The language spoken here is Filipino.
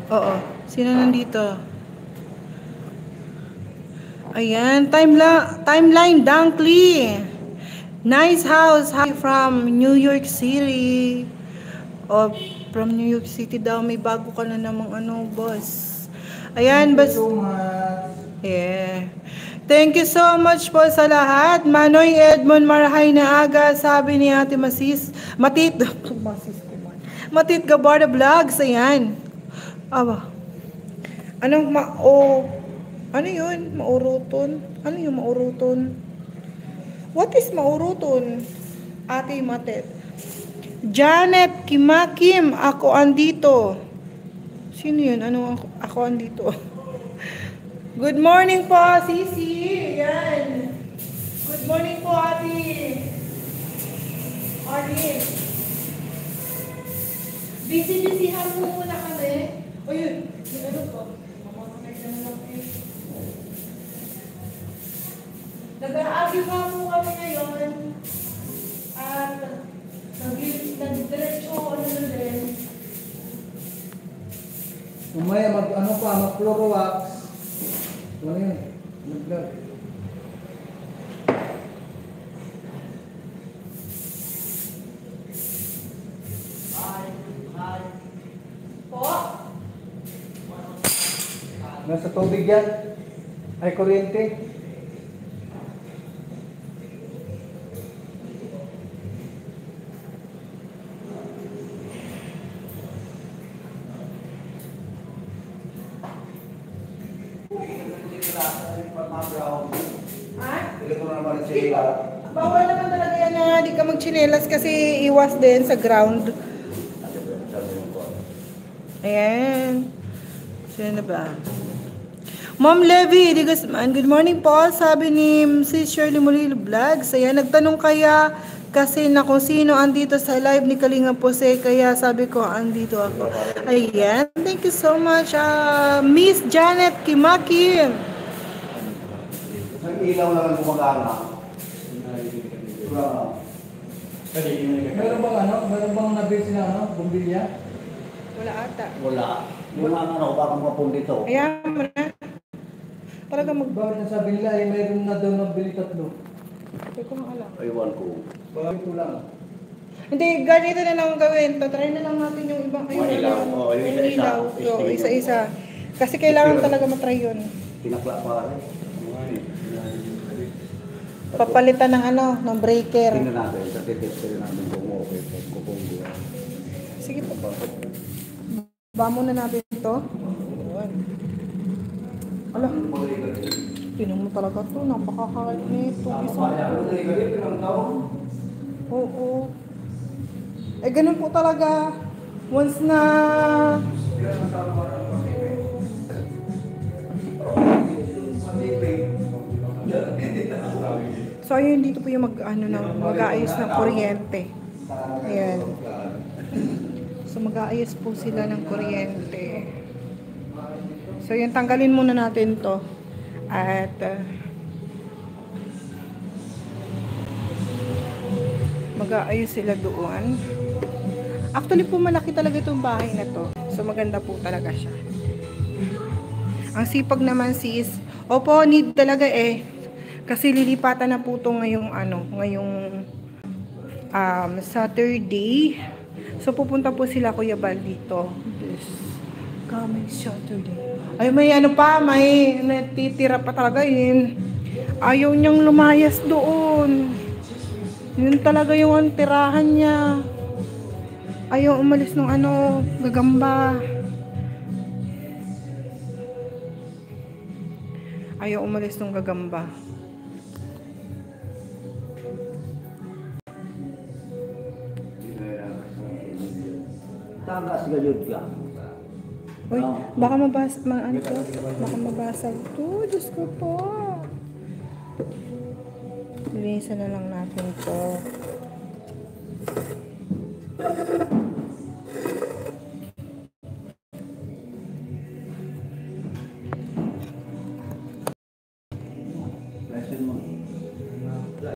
Oo. Sino nandito? Ayan. Timeline Dunkley. Nice house. Hi from New York City. Oh, from New York City daw. May bago ka na namang ano, boss. Ayan, Thank you bas... so much. Yeah. Thank you so much po sa lahat. Manoy Edmond Marahay na aga, sabi ni Ate Masis. Masis ko man. Matit Gabarda Vlogs, ayan. Aba. Anong ano yun? Mauruton? Ano yung mauruton? What is mauruton? Ate Matit. Janet Kimakim, ako andito. Sino yun? Ano ako andito? Good morning po, Sisi. Yan. Good morning po, Ate. Arlene. Busy-busyhan po muna kami. O yun, yung ano po. Mamamatay na lang eh. Nag-aagyo nga po kami ngayon. At nag-diretso ano na din. Umaya mag-Clorox. Ano yun? Mag-vlog. Po? Nasa tubig yan. Ay, kuryente. Bawal naman talaga yan na di ka magchinelas kasi iwas din sa ground. Ayan. Sino na ba? Ma'am Levy, di Guzman, good morning po. Sabi ni si Shirley Murillo Vlogs. Ayan, nagtanong kaya kasi na kung sino andito sa live ni Kalinga Pose. Kaya sabi ko, andito ako. Ayan, thank you so much. Miss Janet Kimakim. Ang ilaw lang ang gumagana. Meron bang nabili sila bumbilya? Wala ata. Wala. Yung bakang mapun dito. Ayan mo na. Talaga Bakit nasabi nila ay mayroon na daw nabili 3? Hindi ko nga alam. Aywan ko. Bakit ko lang? Hindi, ganito na lang gawin. Try na lang natin yung ibang Mga ilaw. Oo, yung isa-isa. ilaw. So, isa-isa. Kasi kailangan talaga matry yun. Tinakla pa rin. Papalitan ng ng breaker. Tingnan natin. Sa titest natin kung okay. Kung Sige po. Ba muna natin ito. Ayan. Ala, tinan mo talaga ito. Napakakait nito. Oo. Eh, ganun po talaga. Once na... So, ayun, dito po yung mag-aayos ng kuryente. Ayan. So, mag-aayos po sila ng kuryente. So, yun, tanggalin muna natin to. At, mag-aayos sila doon. Actually po, malaki talaga itong bahay na to. So, maganda po talaga siya. Ang sipag naman sis, opo, need talaga eh. Kasi lilipatan na po ito ngayong Saturday. So, pupunta po sila Kuya Bal dito. This coming Saturday. Ay, may may natitira pa talaga yun. Ayaw niyang lumayas doon. Yun talaga yung tirahan niya. Ayaw umalis ng gagamba. Ayaw umalis ng gagamba. tagas gayud ka. Uy, baka baka mabasag to. Diyos ko po. Linisan na lang natin to.